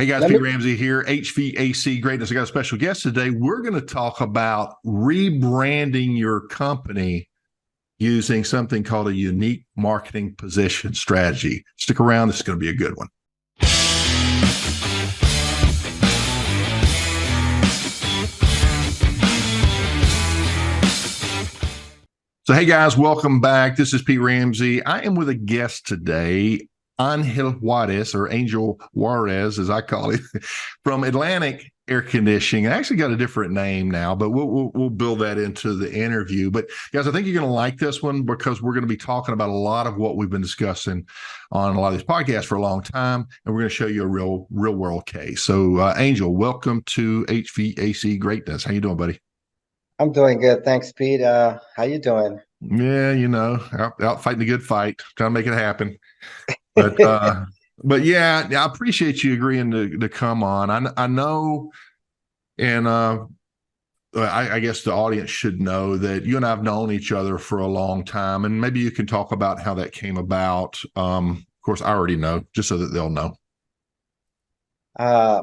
Hey guys, Let me. Pete Ramsey here, HVAC Greatness. I got a special guest today. We're going to talk about rebranding your company using something called a unique marketing position strategy. Stick around. This is going to be a good one. So, hey guys, welcome back. This is Pete Ramsey. I am with a guest today, Angel Juarez, or Angel Juarez, as I call it, from Atlantic Air Conditioning. I actually got a different name now, but we'll build that into the interview. But guys, I think you're going to like this one because we're going to be talking about a lot of what we've been discussing on a lot of these podcasts for a long time, and we're going to show you a real world case. So, Angel, welcome to HVAC Greatness. How you doing, buddy? I'm doing good, thanks, Pete. How you doing? Yeah, out fighting the good fight, trying to make it happen. But yeah, I appreciate you agreeing to come on. I know, and I guess the audience should know that you and I have known each other for a long time, and maybe you can talk about how that came about. Of course, I already know, just so that they'll know. Uh,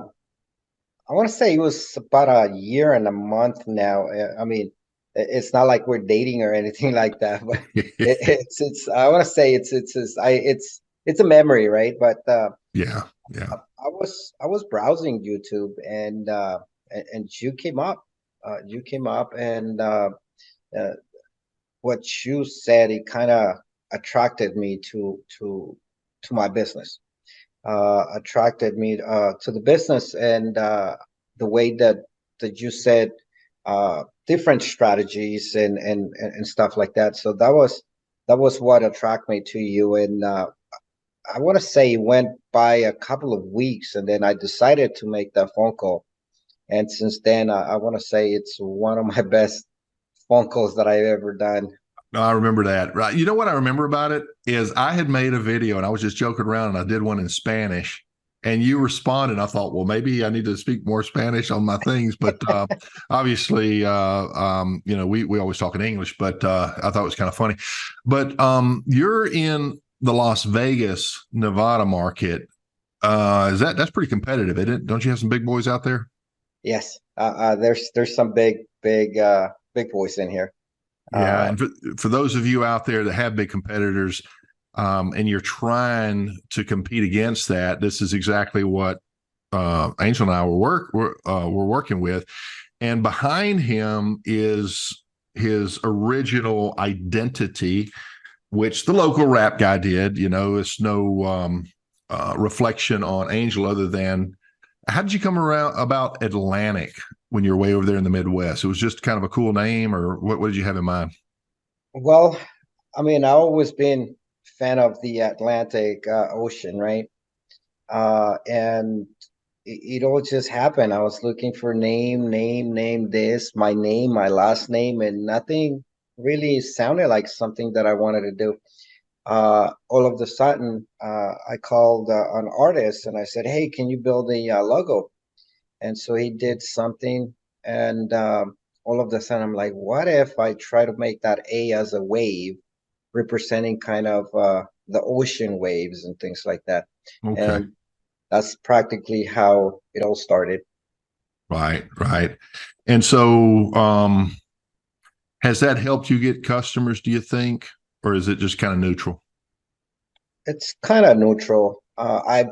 I want to say it was about a year and a month now. I mean, it's not like we're dating or anything like that, but it's. I want to say it's a memory, right? But Yeah, yeah. I was browsing YouTube and you came up. You came up and uh, what you said, it kind of attracted me to my business. Attracted me to the business and the way that you said different strategies and stuff like that. So that was what attracted me to you. And I want to say it went by a couple of weeks, and then I decided to make that phone call. And since then, I want to say it's one of my best phone calls that I've ever done. No, I remember that. Right. You know what I remember about it is I had made a video and I was just joking around and I did one in Spanish and you responded. I thought, well, maybe I need to speak more Spanish on my things, but obviously, we always talk in English, but I thought it was kind of funny. But you're in the Las Vegas, Nevada market. That's pretty competitive, isn't it? Don't you have some big boys out there? Yes, there's some big boys in here. Yeah, Uh, and for those of you out there that have big competitors, and you're trying to compete against that, this is exactly what Angel and I we're working with. And behind him is his original identity, which the local rap guy did. It's no reflection on Angel other than how did you come around about Atlantic when you're way over there in the Midwest? It was just kind of a cool name, or what did you have in mind? well, I mean, I've always been fan of the Atlantic Ocean, right? And it all just happened. I was looking for name this, my name, my last name, and nothing really sounded like something that I wanted to do. All of a sudden, I called an artist and I said, "Hey, can you build a logo?" And so he did something, and all of a sudden, I'm like, "What if I try to make that A as a wave, representing kind of the ocean waves and things like that?" Okay. And that's practically how it all started. Right, right. And so, has that helped you get customers, do you think? Or is it just kind of neutral? It's kind of neutral. I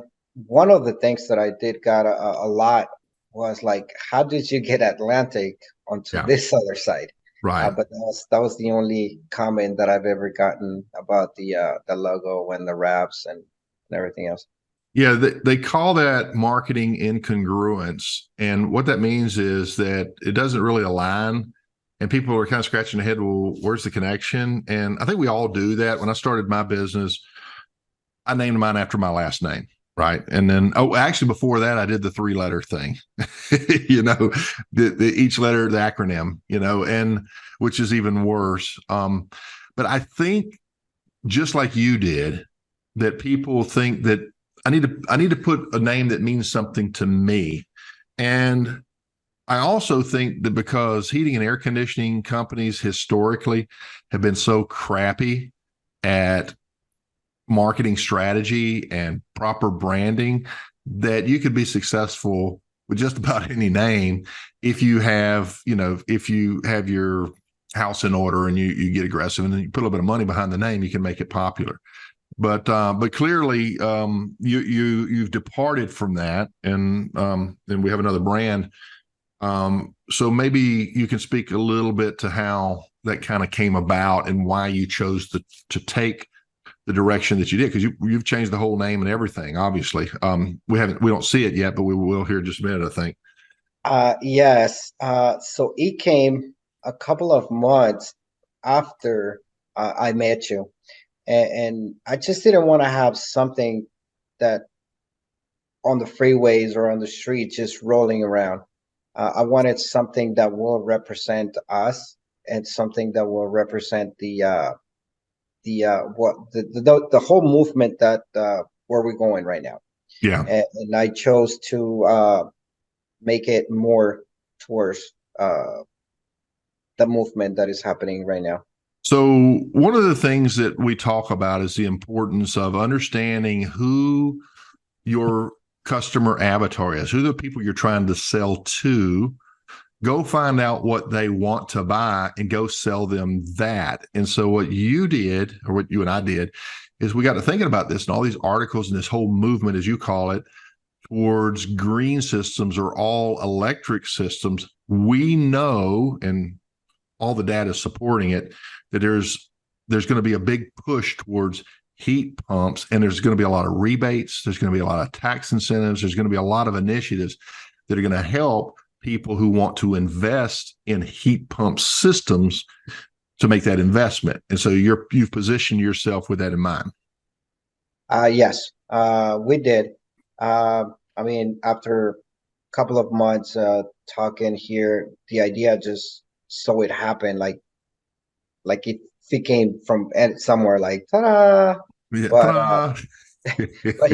One of the things that I did got a lot was like, how did you get Atlantic onto Yeah, this other side? right. But that was the only comment that I've ever gotten about the logo and the wraps and everything else. Yeah, they call that marketing incongruence. And what that means is that it doesn't really align. And people are kind of scratching their head, well, where's the connection? And I think we all do that. When I started my business, I named mine after my last name. Right. And then, actually, before that, I did the three-letter thing, you know, each letter, the acronym, and which is even worse. But I think just like you did, that people think that I need to put a name that means something to me. And I also think that because heating and air conditioning companies historically have been so crappy at marketing strategy and proper branding, that you could be successful with just about any name if you have, if you have your house in order and you get aggressive and then you put a little bit of money behind the name, you can make it popular. But clearly, you've departed from that, and we have another brand. So maybe you can speak a little bit to how that kind of came about and why you chose to take the direction that you did, because you've changed the whole name and everything. Obviously, we don't see it yet, but we will here in just a minute, I think. Yes. So it came a couple of months after I met you, and I just didn't want to have something that on the freeways or on the street just rolling around. I wanted something that will represent us and something that will represent the whole movement that where we're going right now. Yeah. And I chose to make it more towards the movement that is happening right now. So one of the things that we talk about is the importance of understanding who your customer avatar is, who the people you're trying to sell to. Go find out what they want to buy and go sell them that. And so what you did, or what you and I did, is we got to thinking about this, and all these articles and this whole movement, as you call it, towards green systems or all electric systems. We know, and all the data is supporting it, that there's going to be a big push towards heat pumps, and there's going to be a lot of rebates. There's going to be a lot of tax incentives. There's going to be a lot of initiatives that are going to help people who want to invest in heat pump systems to make that investment. And so you've positioned yourself with that in mind. Yes, we did. I mean, after a couple of months talking here, the idea just so it happened, like it came from somewhere, like ta-da. Yeah, But ta-da. but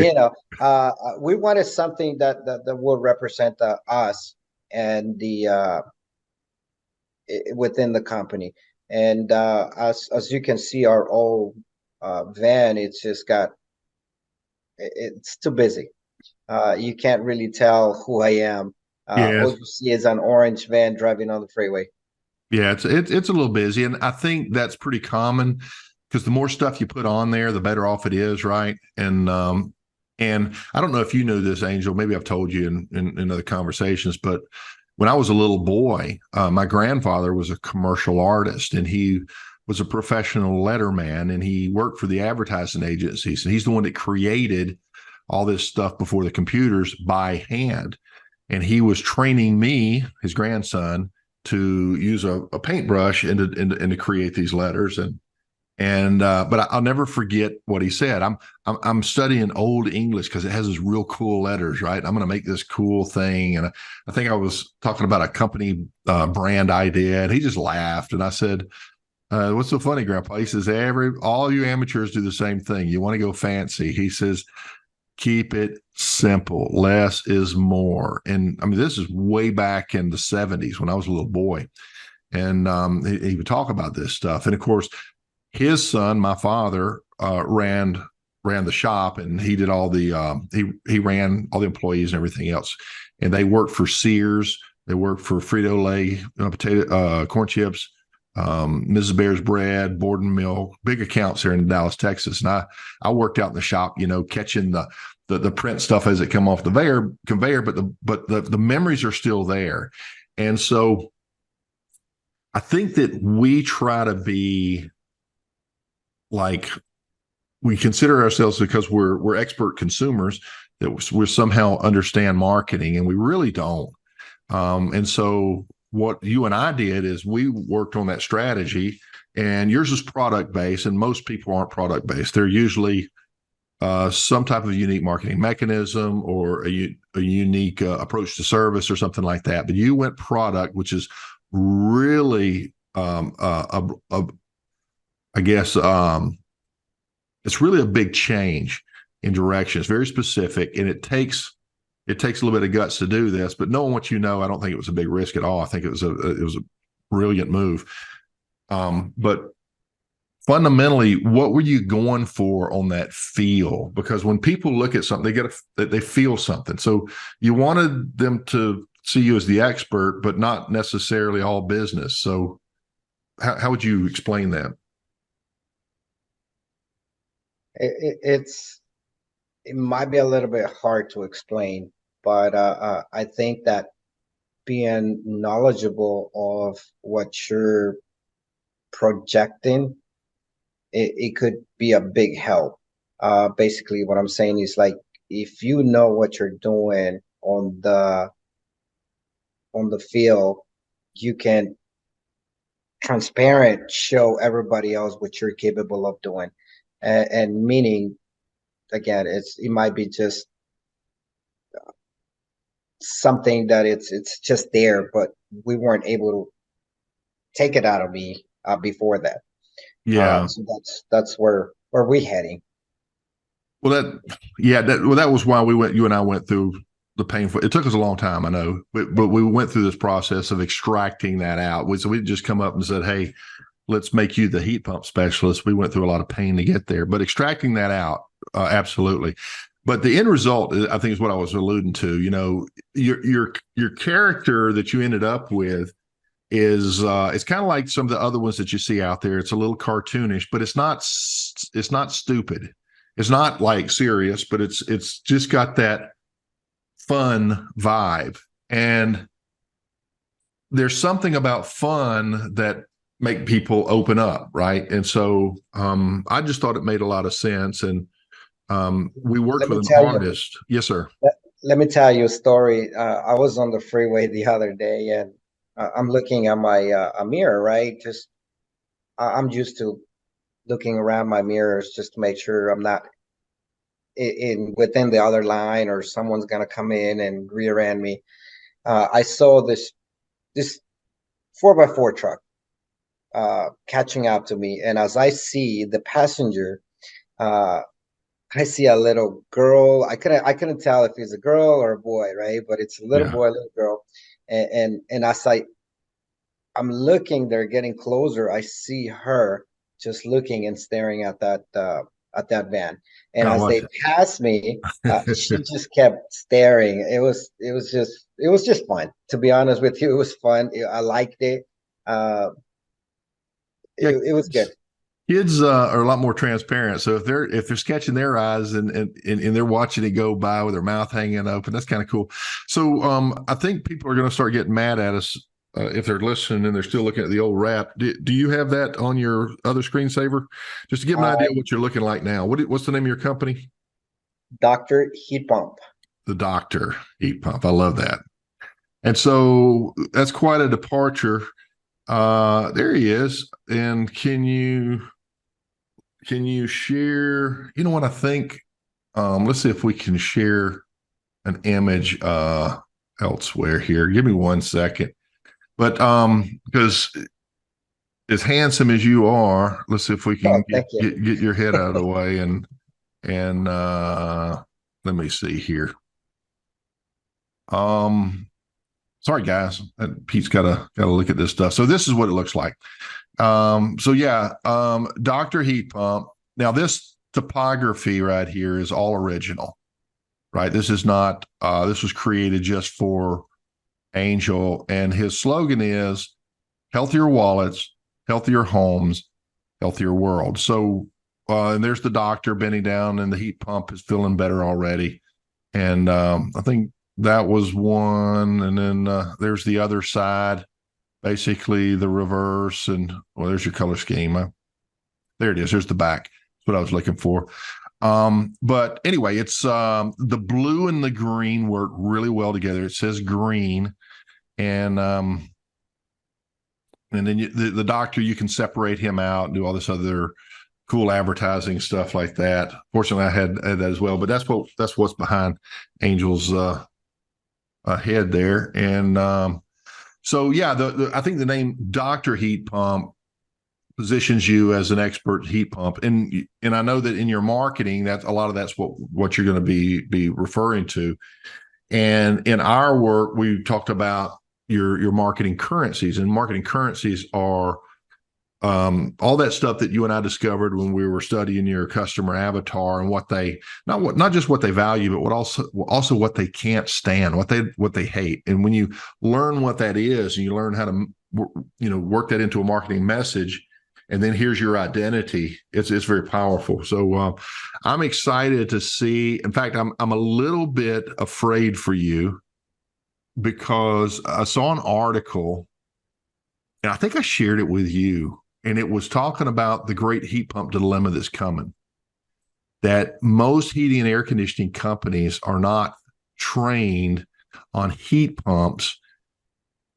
we wanted something that will represent us and the within the company. And as you can see, our old van, it's just it's too busy. You can't really tell who I am. All Yes. you see is an orange van driving on the freeway. Yeah, it's a little busy, and I think that's pretty common because the more stuff you put on there, the better off it is, right? And I don't know if you know this, Angel. Maybe I've told you in other conversations, but when I was a little boy, my grandfather was a commercial artist, and he was a professional letterman, and he worked for the advertising agencies, and he's the one that created all this stuff before the computers by hand. And he was training me, his grandson, to use a paintbrush and to create these letters. But I'll never forget what he said. I'm studying Old English because it has these real cool letters, right? I'm going to make this cool thing. And I think I was talking about a company brand idea, and he just laughed. And I said, what's so funny, Grandpa? He says, all you amateurs do the same thing. You want to go fancy. He says, keep it simple. Less is more. And I mean, this is way back in the 70s when I was a little boy. And he would talk about this stuff. And of course, his son, my father, ran the shop, and he did all the he ran all the employees and everything else. And they worked for Sears. They worked for Frito-Lay, corn chips, Mrs. Bear's bread, Borden Mill, big accounts here in Dallas, Texas. And I worked out in the shop, catching the print stuff as it come off the conveyor, but the memories are still there. And so I think that we try to be like, we consider ourselves, because we're expert consumers, that we somehow understand marketing, and we really don't. And so what you and I did is we worked on that strategy, and yours is product based, and most people aren't product based. They're usually some type of unique marketing mechanism or a unique approach to service or something like that. But you went product, which is really, I guess, it's really a big change in direction. It's very specific, and it takes a little bit of guts to do this. But knowing what you know, I don't think it was a big risk at all. I think it was a brilliant move. But fundamentally, what were you going for on that feel? Because when people look at something, they feel something. So you wanted them to see you as the expert, but not necessarily all business. So how would you explain that? It's it might be a little bit hard to explain, but I think that being knowledgeable of what you're projecting, it could be a big help. Basically, what I'm saying is like if you know what you're doing on the field, you can transparent show everybody else what you're capable of doing, and meaning again, it might be just something that it's just there, but we weren't able to take it out of me before that. Yeah. So that's where we heading. Well, that was why you and I went through the painful. It took us a long time, I know, but we went through this process of extracting that out. So we just come up and said, hey, let's make you the heat pump specialist. We went through a lot of pain to get there, but extracting that out, absolutely. But the end result, I think, is what I was alluding to. You know, your character that you ended up with is it's kind of like some of the other ones that you see out there. It's a little cartoonish, but it's not stupid. It's not like serious, but it's just got that fun vibe. And there's something about fun that make people open up, right? And so I just thought it made a lot of sense. And we worked Let me with an tell you. artist. Yes, sir. Let me tell you a story. I was on the freeway the other day, and I'm looking at my a mirror, right? Just I'm used to looking around my mirrors just to make sure I'm not in within the other line or someone's gonna come in and rear end me. I saw this 4x4 truck catching up to me, and as I see the passenger, uh, I see a little girl. I couldn't tell if it's a girl or a boy, right? But it's a little Yeah. boy, a little girl, and as I'm looking, they're getting closer. I see her just looking and staring at that van. And I as watch they passed me, she it. just kept staring. It was just fun. To be honest with you, it was fun. I liked it. Uh, Yeah. it was good. Kids are a lot more transparent. So if they're sketching their eyes and they're watching it go by with their mouth hanging open, that's kind of cool. So I think people are going to start getting mad at us if they're listening and they're still looking at the old wrap. Do you have that on your other screensaver? Just to give them an idea what you're looking like now. What's the name of your company? Dr. Heat Pump. The Doctor Heat Pump. I love that. And so that's quite a departure. There he is. And can you share, you know what I think? Let's see if we can share an image elsewhere here. Give me 1 second. But because as handsome as you are, let's see if we Oh, can thank you. get your head out of the way and let me see here. Sorry guys, Pete's gotta look at this stuff. So this is what it looks like. So yeah, Dr. Heat Pump. Now this topography right here is all original, right? This is not, this was created just for Angel, and his slogan is healthier wallets, healthier homes, healthier world. So, and there's the doctor bending down and the heat pump is feeling better already. And I think that was one. And then there's the other side, basically the reverse. And well, there's your color scheme. There it is. There's the back. That's what I was looking for. But anyway, it's the blue and the green work really well together. It says green, and then the doctor, you can separate him out and do all this other cool advertising stuff like that. Fortunately, I had that as well. But that's what's behind Angel's head there. And so yeah, I think the name Doctor Heat Pump positions you as an expert heat pump, and I know that in your marketing, that's a lot of that's what you're going to be referring to. And in our work, we talked about your marketing currencies, and marketing currencies are all that stuff that you and I discovered when we were studying your customer avatar and what they not just what they value, but what also what they can't stand, what they hate. And when you learn what that is, and you learn how to work that into a marketing message, and then here's your identity, it's very powerful. So I'm excited to see. In fact, I'm a little bit afraid for you because I saw an article, and I think I shared it with you, and it was talking about the great heat pump dilemma that's coming. That most heating and air conditioning companies are not trained on heat pumps,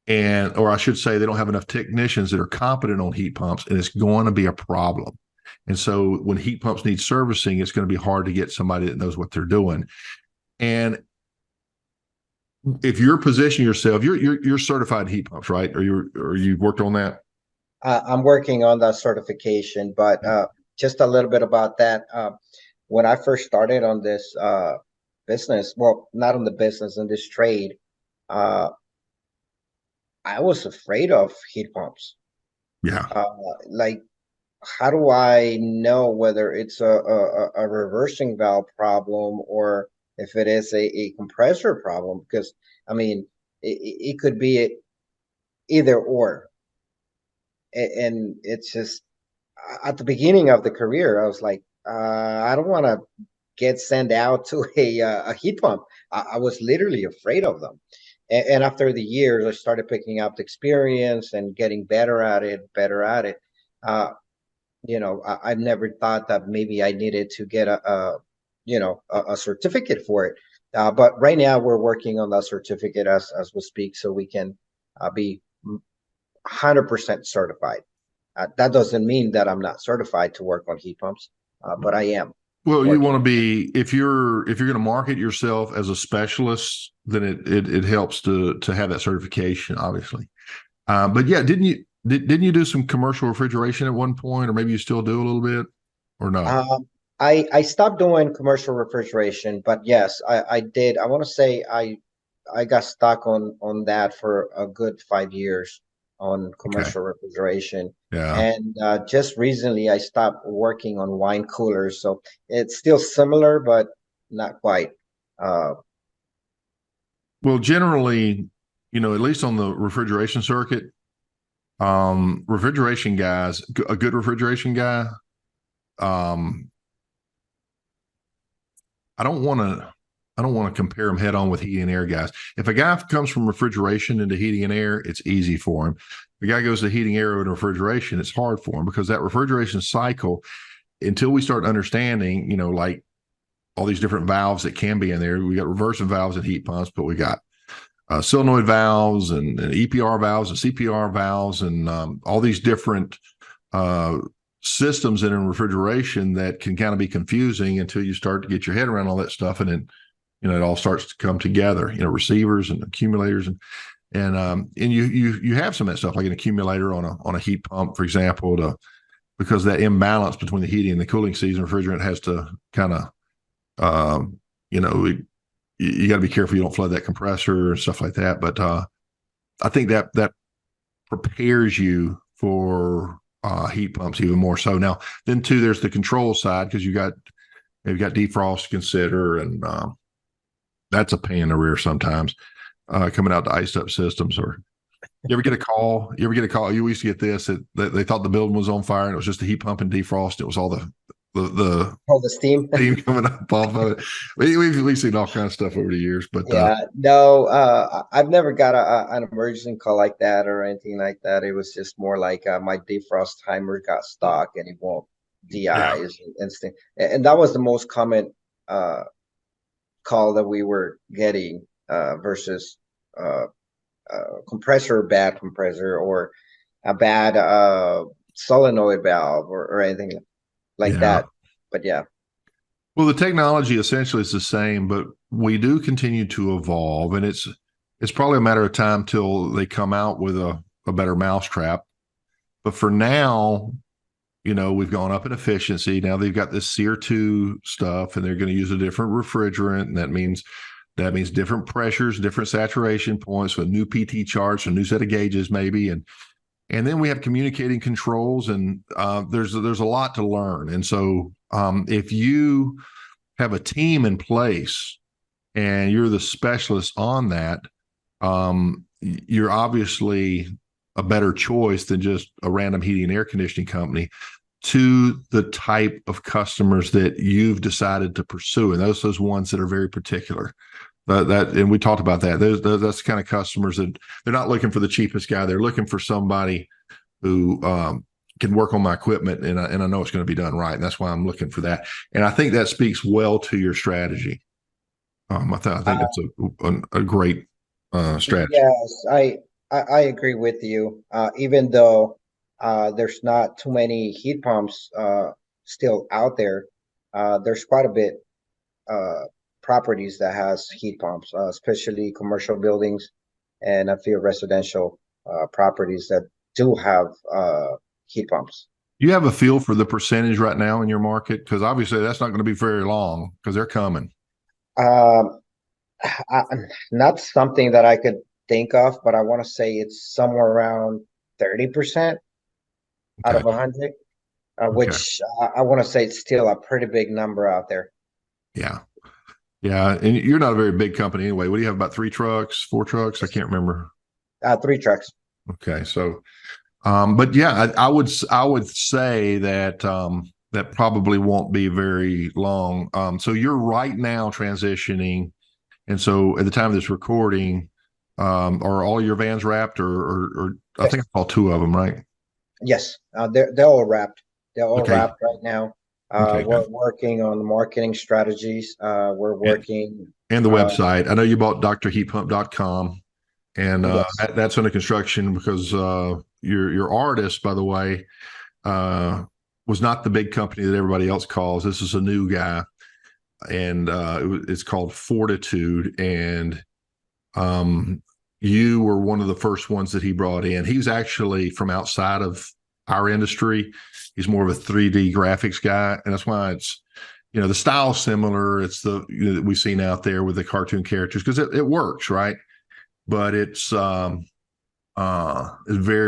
or I should say, they don't have enough technicians that are competent on heat pumps, and it's going to be a problem. And so when heat pumps need servicing, it's going to be hard to get somebody that knows what they're doing. And if you're positioning yourself, you're certified heat pumps, right? Or you've worked on that? I'm working on that certification, but just a little bit about that. When I first started on this business, well, not on the business, in this trade, I was afraid of heat pumps. Yeah. Like, how do I know whether it's a reversing valve problem or if it is a compressor problem? Because, I mean, it could be either or. And it's just, at the beginning of the career, I was like, I don't want to get sent out to a heat pump. I was literally afraid of them. And after the years, I started picking up the experience and getting better at it, I've never thought that maybe I needed to get a certificate for it. But right now we're working on that certificate as we speak, so we can be 100% certified. That doesn't mean that I'm not certified to work on heat pumps, but I am. Well, you want to be, if you're going to market yourself as a specialist, then it helps to have that certification, obviously. But yeah, didn't you do some commercial refrigeration at one point, or maybe you still do a little bit, or no? I stopped doing commercial refrigeration, but yes, I did. I want to say I got stuck on that for a good 5 years on Okay. commercial refrigeration. Yeah. And just recently I stopped working on wine coolers. So it's still similar, but not quite. Well, generally, at least on the refrigeration circuit, refrigeration guys, a good refrigeration guy, um, I don't want to compare them head on with heating and air guys. If a guy comes from refrigeration into heating and air, it's easy for him. If the guy goes to heating, air, and refrigeration, it's hard for him, because that refrigeration cycle, until we start understanding, like all these different valves that can be in there. We got reversing valves and heat pumps, but we got solenoid valves and EPR valves and CPR valves and all these different systems in refrigeration that can kind of be confusing until you start to get your head around all that stuff. And then, it all starts to come together, receivers and accumulators and you have some of that stuff, like an accumulator on a heat pump, for example, because that imbalance between the heating and the cooling season refrigerant has to kind of, you got to be careful you don't flood that compressor and stuff like that. But I think that prepares you for heat pumps even more so. Now, then too, there's the control side, because you've got defrost to consider, and that's a pain in the rear sometimes, coming out to iced up systems. Or you ever get a call? You used to get this, that they thought the building was on fire and it was just the heat pump and defrost. It was all the steam coming up off of it. We've seen all kinds of stuff over the years, but yeah, no, I've never got an emergency call like that or anything like that. It was just more like my defrost timer got stuck and it won't de-ice instant, and that was the most common call that we were getting versus bad compressor, or a bad solenoid valve or anything like that. But yeah. Well, the technology essentially is the same, but we do continue to evolve, and it's probably a matter of time till they come out with a better mousetrap. But for now, we've gone up in efficiency. Now they've got this SEER2 stuff, and they're going to use a different refrigerant, and that means different pressures, different saturation points, with new PT charts, a new set of gauges maybe, and And then we have communicating controls, and there's a lot to learn. And so if you have a team in place and you're the specialist on that, you're obviously a better choice than just a random heating and air conditioning company to the type of customers that you've decided to pursue. And those ones that are very particular. And we talked about that. That's the kind of customers that they're not looking for the cheapest guy. They're looking for somebody who can work on my equipment, and I know it's going to be done right. And that's why I'm looking for that. And I think that speaks well to your strategy. I think that's a great strategy. Yes, I agree with you. Even though there's not too many heat pumps still out there, there's quite a bit properties that has heat pumps, especially commercial buildings and a few residential properties that do have heat pumps. You have a feel for the percentage right now in your market? Because obviously that's not going to be very long because they're coming. Um, Not something that I could think of, but I want to say it's somewhere around 30% out Okay. of 100, Okay. which I want to say it's still a pretty big number out there. Yeah. Yeah. And you're not a very big company anyway. What do you have, about 3 trucks, 4 trucks? I can't remember. 3 trucks. Okay. So, but yeah, I would say that that probably won't be very long. So you're right now transitioning. And so at the time of this recording, are all your vans wrapped, or I think I saw 2 of them, right? Yes, they're all wrapped. They're all Okay. wrapped right now. Okay, We're good. working on marketing strategies. We're And, working. and the website. I know you bought drheatpump.com, and Yes. that's under construction because your artist, by the way, was not the big company that everybody else calls. This is a new guy, and it's called Fortitude. And you were one of the first ones that he brought in. He's actually from outside of our industry. He's more of a 3D graphics guy, and that's why it's, the style's similar. It's the that we've seen out there with the cartoon characters because it works, right? But it's very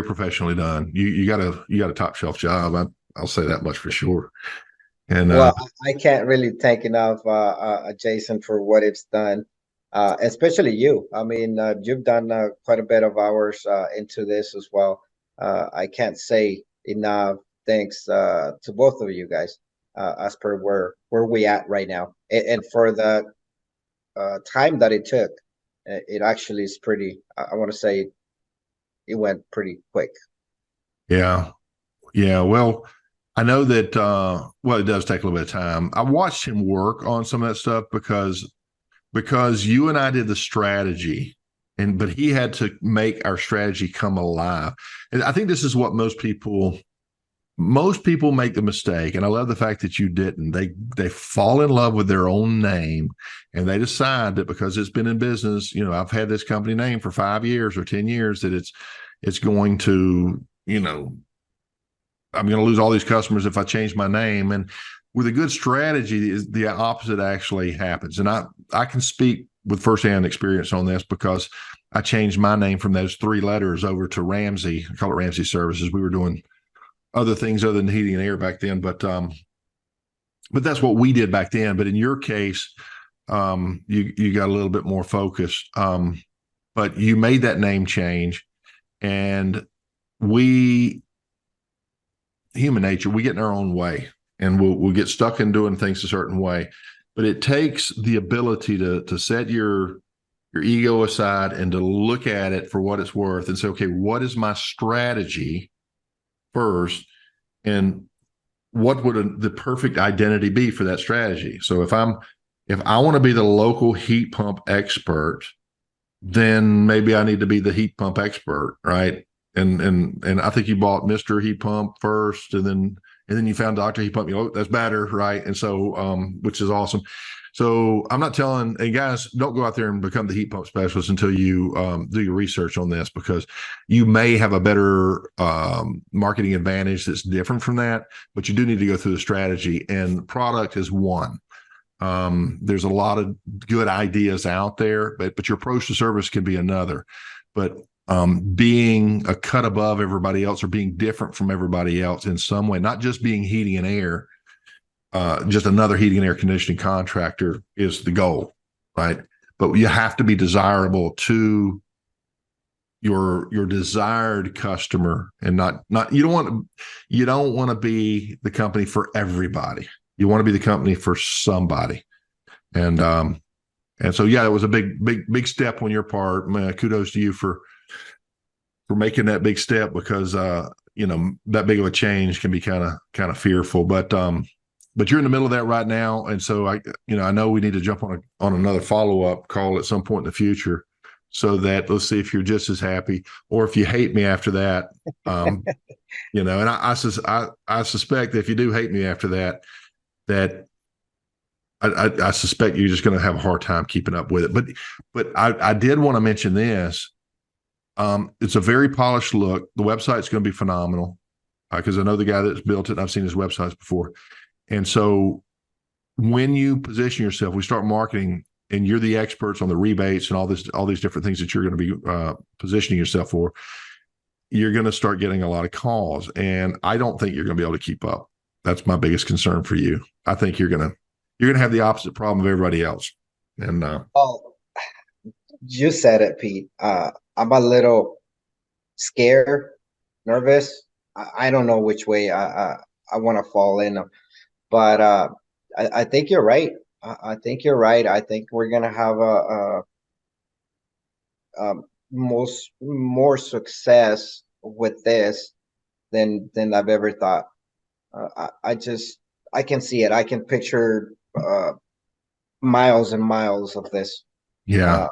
professionally done. You got a top shelf job. I'll say that much for sure. And Well, I can't really thank enough, Jason, for what it's done. Especially you. I mean, you've done quite a bit of hours into this as well. I can't say enough thanks to both of you guys, as per where we at right now, and for the time that it took. It actually is pretty. I want to say it went pretty quick. yeah, yeah. Well, I know that. Well, it does take a little bit of time. I watched him work on some of that stuff because you and I did the strategy, but he had to make our strategy come alive. And I think this is what most people make the mistake, and I love the fact that you didn't. They fall in love with their own name, and they decide that because it's been in business, I've had this company name for 5 years or 10 years, that it's going to, I'm going to lose all these customers if I change my name. And with a good strategy, is the opposite actually happens. And I can speak with firsthand experience on this because I changed my name from those 3 letters over to Ramsey. I call it Ramsey Services. We were doing other things other than heating and air back then, but that's what we did back then. But in your case, you got a little bit more focused, but you made that name change, and human nature, we get in our own way, and we'll get stuck in doing things a certain way. But it takes the ability to set your ego aside and to look at it for what it's worth and say, okay, what is my strategy first, and what would the perfect identity be for that strategy? So if I want to be the local heat pump expert, then maybe I need to be the heat pump expert, right? And I think you bought Mr. Heat Pump first, and then you found Dr. Heat Pump. That's better, right? And so, which is awesome. So I'm not telling, and guys, don't go out there and become the heat pump specialist until you do your research on this, because you may have a better marketing advantage that's different from that, but you do need to go through the strategy, and product is one. There's a lot of good ideas out there, but your approach to service can be another. But being a cut above everybody else or being different from everybody else in some way, not just being heating and air, just another heating and air conditioning contractor is the goal, right? But you have to be desirable to your desired customer, and not you don't want to be the company for everybody. You want to be the company for somebody. And so yeah, it was a big step on your part. Man, kudos to you for making that big step, because that big of a change can be kind of fearful. But you're in the middle of that right now, and so I know we need to jump on another follow-up call at some point in the future, so that let's see if you're just as happy, or if you hate me after that. And I suspect that if you do hate me after that, that I suspect you're just going to have a hard time keeping up with it. But I did want to mention this. It's a very polished look. The website's going to be phenomenal, because I know the guy that's built it, and I've seen his websites before. And so when you position yourself, we start marketing, and you're the experts on the rebates and all these different things that you're going to be positioning yourself for, you're going to start getting a lot of calls. And I don't think you're going to be able to keep up. That's my biggest concern for you. I think you're going to have the opposite problem of everybody else. And Oh, you said it, Pete. I'm a little scared, nervous. I don't know which way I want to fall in, but I think you're right. I think you're right. I think we're gonna have a more success with this than I've ever thought. I can see it. I can picture miles and miles of this. yeah.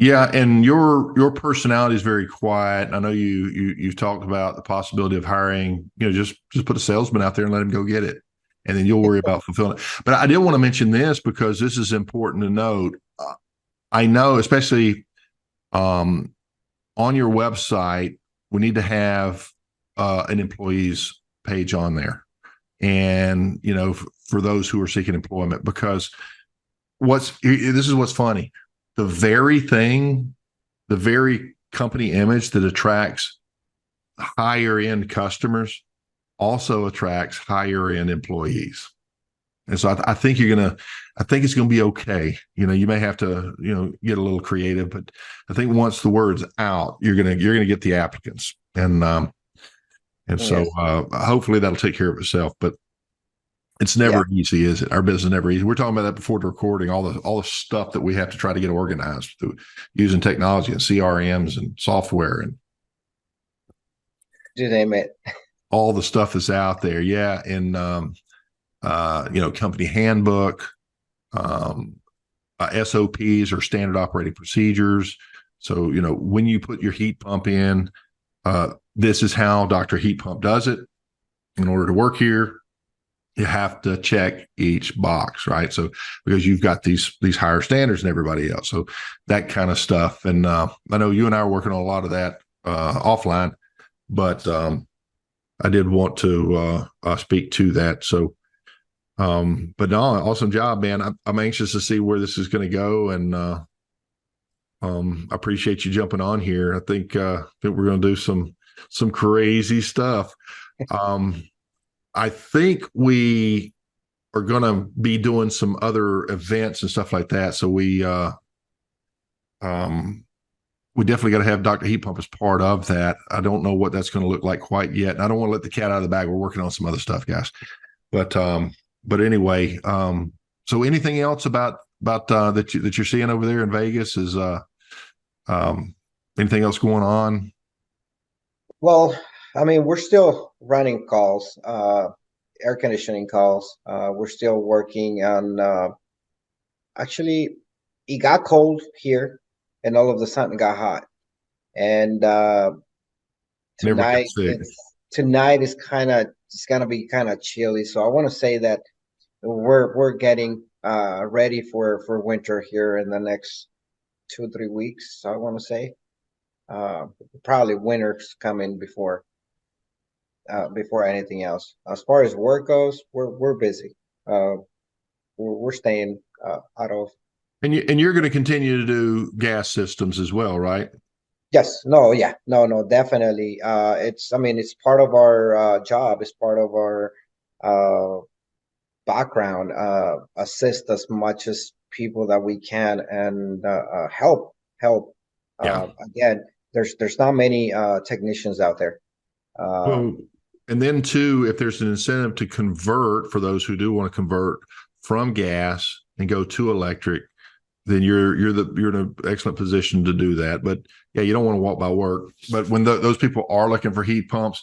Yeah, and your personality is very quiet. I know you've talked about the possibility of hiring, just put a salesman out there and let him go get it, and then you'll worry about fulfilling it. But I did want to mention this, because this is important to note. I know, especially on your website, we need to have an employees page on there, and for those who are seeking employment, because this is what's funny. The very company image that attracts higher end customers also attracts higher end employees. And so I think it's going to be okay. You may have to, get a little creative, but I think once the word's out, you're going to get the applicants. And so hopefully that'll take care of itself. But it's never easy, is it? Our business is never easy. We're talking about that before the recording, all the stuff that we have to try to get organized through using technology and CRMs and software and You name it. all the stuff that's out there. Yeah. And, company handbook, SOPs or standard operating procedures. So, when you put your heat pump in, this is how Dr. Heat Pump does it. In order to work here, you have to check each box, right? So because you've got these higher standards than everybody else, so that kind of stuff. And I know you and I are working on a lot of that offline, but I did want to speak to that. So, but no, awesome job, man. I'm anxious to see where this is going to go, and I appreciate you jumping on here. I think we're going to do some crazy stuff. I think we are going to be doing some other events and stuff like that. So we definitely got to have Dr. Heat Pump as part of that. I don't know what that's going to look like quite yet. And I don't want to let the cat out of the bag. We're working on some other stuff, guys. But anyway, so anything else about that you're seeing over there in Vegas? Is anything else going on? Well, I mean, we're still running calls, air conditioning calls. We're still working on, actually, it got cold here and all of a sudden got hot. And tonight tonight is it's gonna be kind of chilly. So I want to say that we're getting ready for winter here in the next 2-3 weeks. I want to say probably winter's coming before anything else. As far as work goes, we're busy. We're staying out of. And you're going to continue to do gas systems as well, right? Yes, no, yeah, no, definitely. I mean, it's part of our job, it's part of our uh, background, assist as much as people that we can and help. Yeah. Again, there's not many technicians out there. Uh, Well, and then too, if there's an incentive to convert for those who do want to convert from gas and go to electric, then you're in an excellent position to do that. But yeah, you don't want to walk by work. But when those people are looking for heat pumps,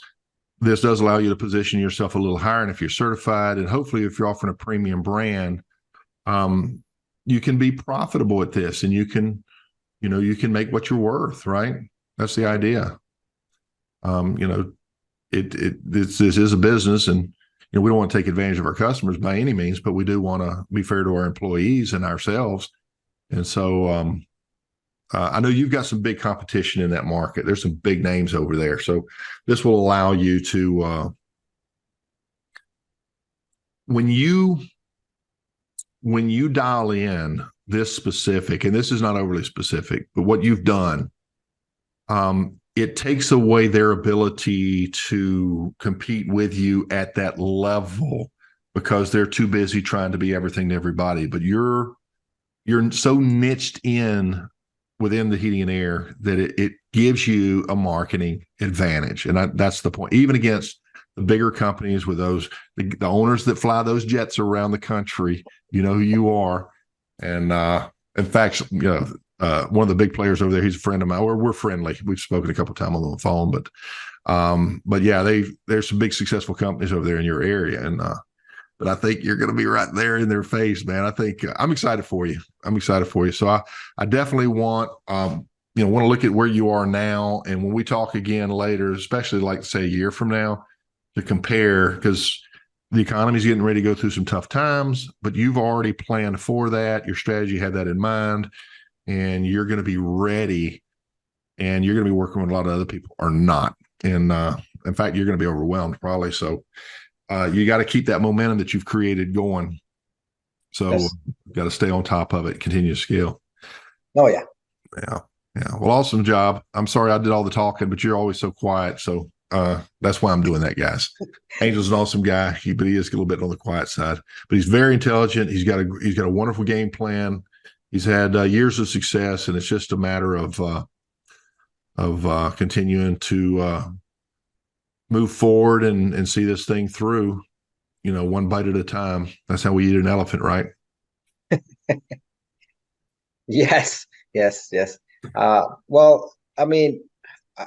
this does allow you to position yourself a little higher. And if you're certified, and hopefully if you're offering a premium brand, um, you can be profitable at this, and you can make what you're worth. Right? That's the idea. You know, this is a business, and we don't want to take advantage of our customers by any means, but we do want to be fair to our employees and ourselves. And so I know you've got some big competition in that market. There's some big names over there. So this will allow you to when you dial in this specific, and this is not overly specific, but what you've done, it takes away their ability to compete with you at that level because they're too busy trying to be everything to everybody. But you're so niched in within the heating and air that it gives you a marketing advantage. And that's the point. Even against the bigger companies with the owners that fly those jets around the country, you know who you are. And in fact, one of the big players over there, he's a friend of mine. We're friendly. We've spoken a couple of times on the phone, but yeah, there's some big successful companies over there in your area. And but I think you're going to be right there in their face, man. I think I'm excited for you. So I definitely want want to look at where you are now, and when we talk again later, especially like say a year from now, to compare, because the economy's getting ready to go through some tough times, but you've already planned for that. Your strategy had that in mind, and you're going to be ready, and you're going to be working with a lot of other people are not. And in fact, you're going to be overwhelmed probably. So you got to keep that momentum that you've created going. So yes. you've got to stay on top of it, continue to scale. Oh yeah. Yeah. Well, awesome job. I'm sorry I did all the talking, but you're always so quiet. So that's why I'm doing that, guys. Angel's an awesome guy, but he is a little bit on the quiet side. But he's very intelligent. He's got a wonderful game plan. He's had years of success, and it's just a matter of continuing to move forward and see this thing through, one bite at a time. That's how we eat an elephant, right? Yes. Well, I mean,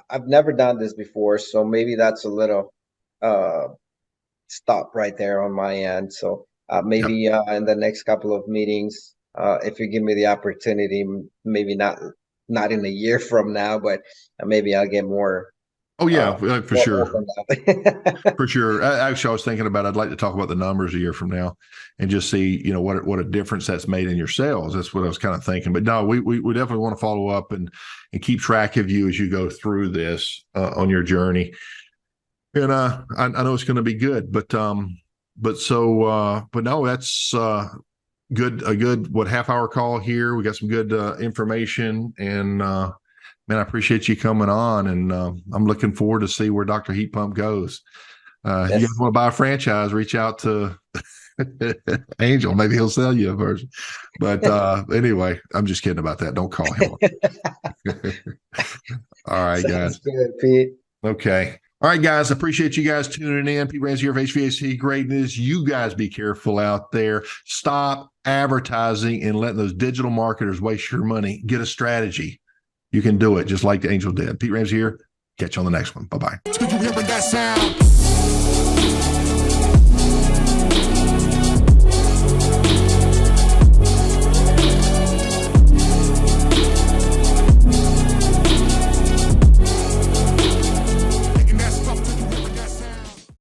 I've never done this before, so maybe that's a little stop right there on my end. So maybe in the next couple of meetings, if you give me the opportunity, maybe not in a year from now, but maybe I'll get more. Oh yeah, for sure. More For sure. Actually, I was thinking about I'd like to talk about the numbers a year from now and just see, what a difference that's made in your sales. That's what I was kind of thinking. But no, we definitely want to follow up and keep track of you as you go through this on your journey. And I know it's going to be good, but no, that's good. A good half-hour call here. We got some good information, and man, I appreciate you coming on, and I'm looking forward to see where Dr. Heat Pump goes. Yes. You guys want to buy a franchise, reach out to Angel. Maybe he'll sell you a version. But anyway, I'm just kidding about that. Don't call him. All right, guys. Good, Pete. Okay. All right, guys. I appreciate you guys tuning in. Pete Ramsey here of HVAC Greatness. You guys be careful out there. Stop advertising and letting those digital marketers waste your money. Get a strategy. You can do it just like the Angel did. Pete Ramsey here. Catch you on the next one. Bye-bye.